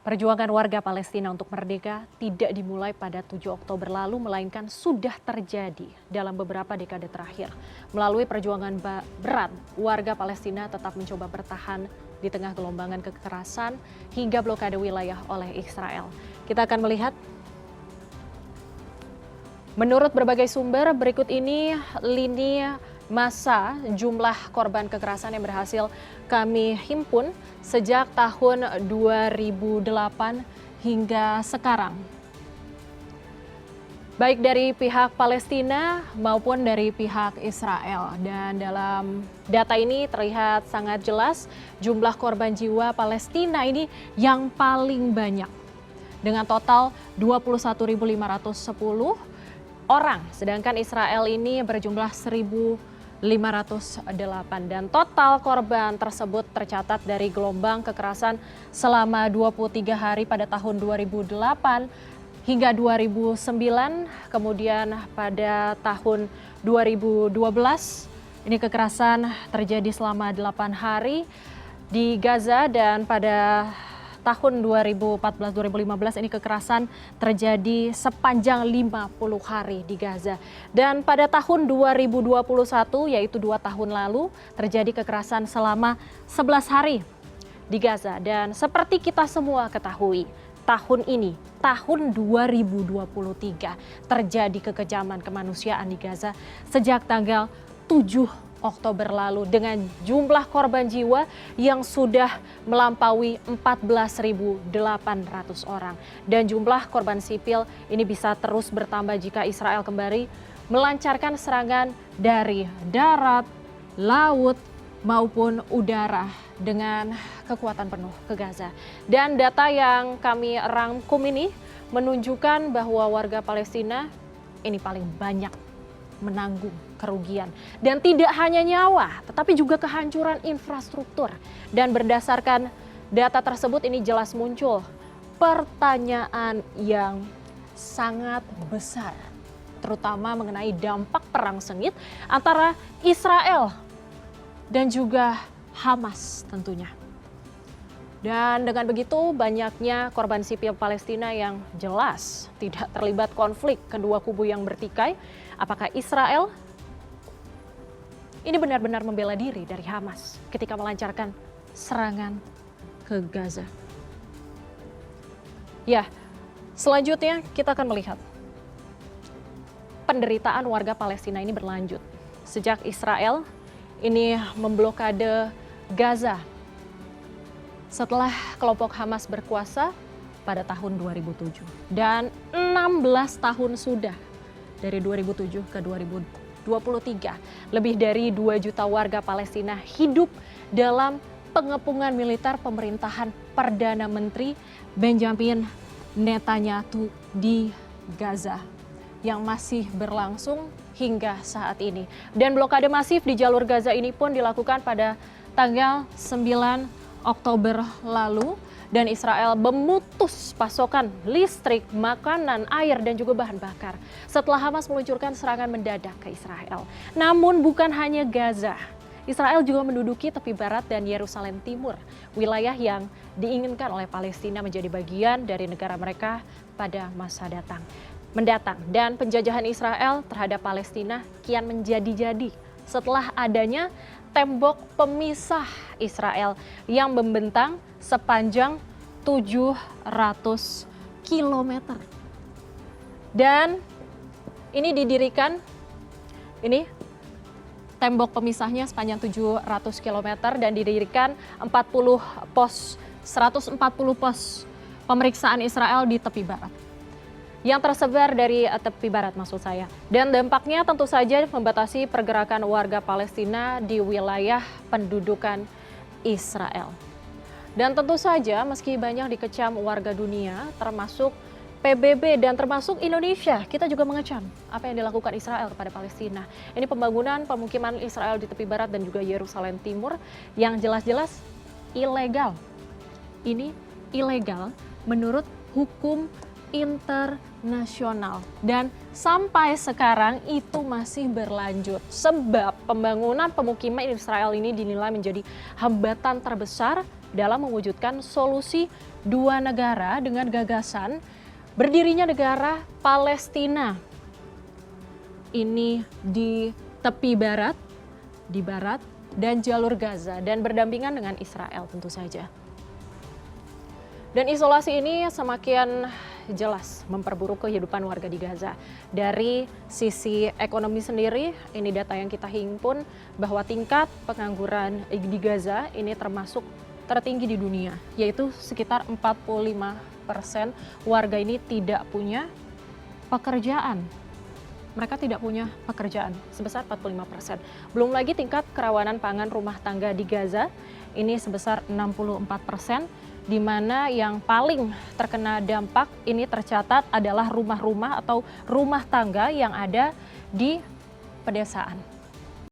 Perjuangan warga Palestina untuk merdeka tidak dimulai pada 7 Oktober lalu, melainkan sudah terjadi dalam beberapa dekade terakhir. Melalui perjuangan berat, warga Palestina tetap mencoba bertahan di tengah gelombangan kekerasan hingga blokade wilayah oleh Israel. Kita akan melihat, menurut berbagai sumber berikut ini lini masa jumlah korban kekerasan yang berhasil kami himpun sejak tahun 2008 hingga sekarang. Baik dari pihak Palestina maupun dari pihak Israel. Dan dalam data ini terlihat sangat jelas jumlah korban jiwa Palestina ini yang paling banyak. Dengan total 21.510 orang, sedangkan Israel ini berjumlah 1.508 dan total korban tersebut tercatat dari gelombang kekerasan selama 23 hari pada tahun 2008 hingga 2009, kemudian pada tahun 2012 ini kekerasan terjadi selama 8 hari di Gaza, dan pada tahun 2014-2015 ini kekerasan terjadi sepanjang 50 hari di Gaza. Dan pada tahun 2021, yaitu 2 tahun lalu, terjadi kekerasan selama 11 hari di Gaza. Dan seperti kita semua ketahui, tahun ini, tahun 2023, terjadi kekejaman kemanusiaan di Gaza sejak tanggal 7 Oktober lalu dengan jumlah korban jiwa yang sudah melampaui 14.800 orang. Dan jumlah korban sipil ini bisa terus bertambah jika Israel kembali melancarkan serangan dari darat, laut, maupun udara dengan kekuatan penuh ke Gaza. Dan data yang kami rangkum ini menunjukkan bahwa warga Palestina ini paling banyak menanggung kerugian, dan tidak hanya nyawa tetapi juga kehancuran infrastruktur. Dan berdasarkan data tersebut ini jelas muncul pertanyaan yang sangat besar, terutama mengenai dampak perang sengit antara Israel dan juga Hamas tentunya. Dan dengan begitu banyaknya korban sipil Palestina yang jelas tidak terlibat konflik kedua kubu yang bertikai. Apakah Israel ini benar-benar membela diri dari Hamas ketika melancarkan serangan ke Gaza? Ya, selanjutnya kita akan melihat penderitaan warga Palestina ini berlanjut sejak Israel ini memblokade Gaza setelah kelompok Hamas berkuasa pada tahun 2007. Dan 16 tahun sudah dari 2007 ke 2023. Lebih dari 2 juta warga Palestina hidup dalam pengepungan militer pemerintahan Perdana Menteri Benjamin Netanyahu di Gaza yang masih berlangsung hingga saat ini. Dan blokade masif di jalur Gaza ini pun dilakukan pada tanggal 9 Oktober lalu, dan Israel memutus pasokan listrik, makanan, air, dan juga bahan bakar setelah Hamas meluncurkan serangan mendadak ke Israel. Namun bukan hanya Gaza, Israel juga menduduki tepi barat dan Yerusalem Timur, wilayah yang diinginkan oleh Palestina menjadi bagian dari negara mereka pada masa mendatang. Dan penjajahan Israel terhadap Palestina kian menjadi-jadi setelah adanya tembok pemisah Israel yang membentang sepanjang 700 km. Dan ini didirikan, ini tembok pemisahnya sepanjang 700 km dan didirikan 140 pos pemeriksaan Israel di tepi barat, yang tersebar dari tepi barat maksud saya. Dan dampaknya tentu saja membatasi pergerakan warga Palestina di wilayah pendudukan Israel. Dan tentu saja meski banyak dikecam warga dunia termasuk PBB dan termasuk Indonesia, kita juga mengecam apa yang dilakukan Israel kepada Palestina. Ini pembangunan pemukiman Israel di tepi barat dan juga Yerusalem Timur yang jelas-jelas ilegal. Ini ilegal menurut hukum internasional, dan sampai sekarang itu masih berlanjut sebab pembangunan pemukiman Israel ini dinilai menjadi hambatan terbesar dalam mewujudkan solusi dua negara dengan gagasan berdirinya negara Palestina. Ini di tepi barat, dan jalur Gaza, dan berdampingan dengan Israel tentu saja. Dan isolasi ini semakin jelas memperburuk kehidupan warga di Gaza. Dari sisi ekonomi sendiri, ini data yang kita himpun bahwa tingkat pengangguran di Gaza ini termasuk tertinggi di dunia, yaitu sekitar 45% warga ini tidak punya pekerjaan. Mereka tidak punya pekerjaan sebesar 45%. Belum lagi tingkat kerawanan pangan rumah tangga di Gaza ini sebesar 64%, di mana yang paling terkena dampak ini tercatat adalah rumah-rumah atau rumah tangga yang ada di pedesaan.